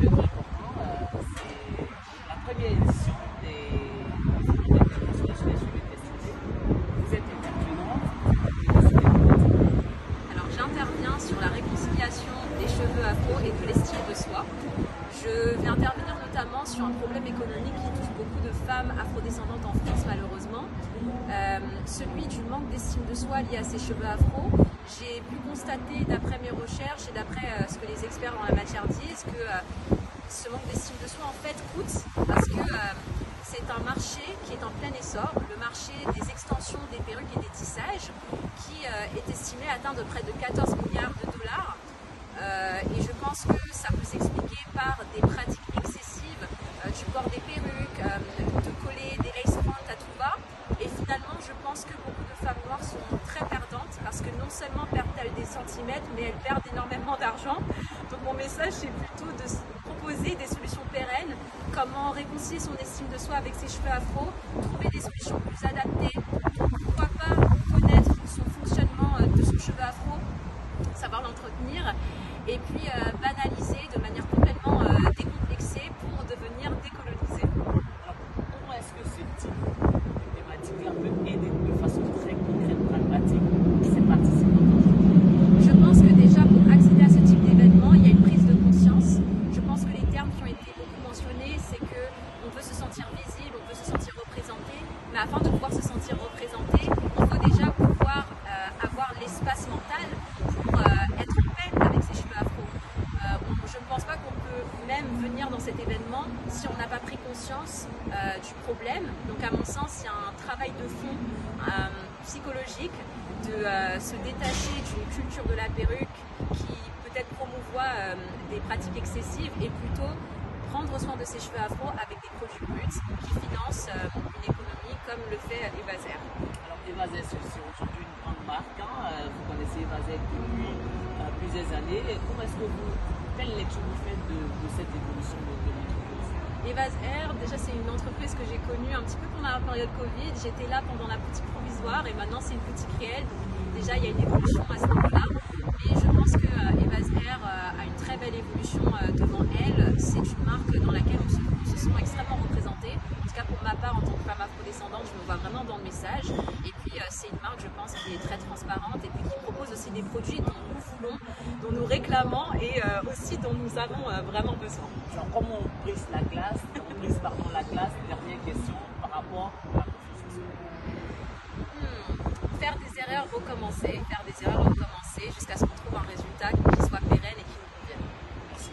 événement important. C'est la première édition des interventions sur les cheveux destinés. Vous êtes intervenante. Alors j'interviens sur la réconciliation des cheveux afro et de l'estime de soi. Je vais intervenir notamment sur un problème économique qui touche beaucoup de femmes afrodescendantes en France malheureusement, celui du manque d'estime de soi lié à ces cheveux afro. J'ai pu constater d'après mes recherches et d'après ce que les experts en la matière disent que ce manque d'estime de soi en fait coûte parce que c'est un marché qui est en plein essor, le marché des extensions des perruques et des tissages qui est estimé atteindre près de 14 milliards de dollars. Et je pense que ça peut s'expliquer par des pratiques excessives du port des perruques, de coller des lace fronts à tout va. Et finalement, je pense que beaucoup de femmes noires sont très perdantes parce que non seulement perdent-elles des centimètres, mais elles perdent énormément d'argent. Donc mon message, c'est plutôt de proposer des solutions pérennes, comment réconcilier son estime de soi avec ses cheveux afro, trouver des solutions plus adaptées, pourquoi pas connaître son fonctionnement de son cheveu afro, savoir l'entretenir, et puis banaliser de manière complètement décomplexée pour devenir décolonisé. Alors, comment est-ce que ce type de thématique-là peut aider de façon très concrète, pragmatique, ces participants? Je pense que déjà pour accéder à ce type d'événement, il y a une prise de conscience. Je pense que les termes qui ont été beaucoup mentionnés, c'est qu'on veut se sentir visible, on veut se sentir représenté, mais afin de pouvoir se sentir représenté, il faut déjà pouvoir avoir l'espace mental pour être en paix avec ses cheveux afro. Je ne pense pas qu'on peut même venir dans cet événement si on n'a pas pris conscience du problème. Donc à mon sens, il y a un travail de fond psychologique de se détacher d'une culture de la perruque qui peut-être promouvoit des pratiques excessives et plutôt prendre soin de ses cheveux afro avec des produits bruts qui financent une économie comme le fait Evazer. Alors, Evazer, c'est aujourd'hui une grande marque. Vous connaissez Evazer depuis plusieurs années. Quelle lecture vous faites de cette évolution de l'entreprise? Evazer, déjà c'est une entreprise que j'ai connue un petit peu pendant la période Covid. J'étais là pendant la boutique provisoire et maintenant c'est une boutique réelle. Donc déjà il y a une évolution à ce niveau-là. Mais je pense que Evazer a une très belle évolution devant elle. C'est une marque dans laquelle on se sent extrêmement représenté. En tout cas pour ma part en tant que femme afrodescendante, je me vois vraiment dans le message. Et puis c'est une marque je pense qui est très transparente et puis qui propose aussi des produits dont nous voulons, dont nous réclamons et aussi dont nous avons vraiment besoin. Alors, comment on brise la glace? Dernière question par rapport à la profession. Faire des erreurs, recommencer, jusqu'à ce qu'on trouve un résultat qui soit pérenne et qui nous convienne. Merci.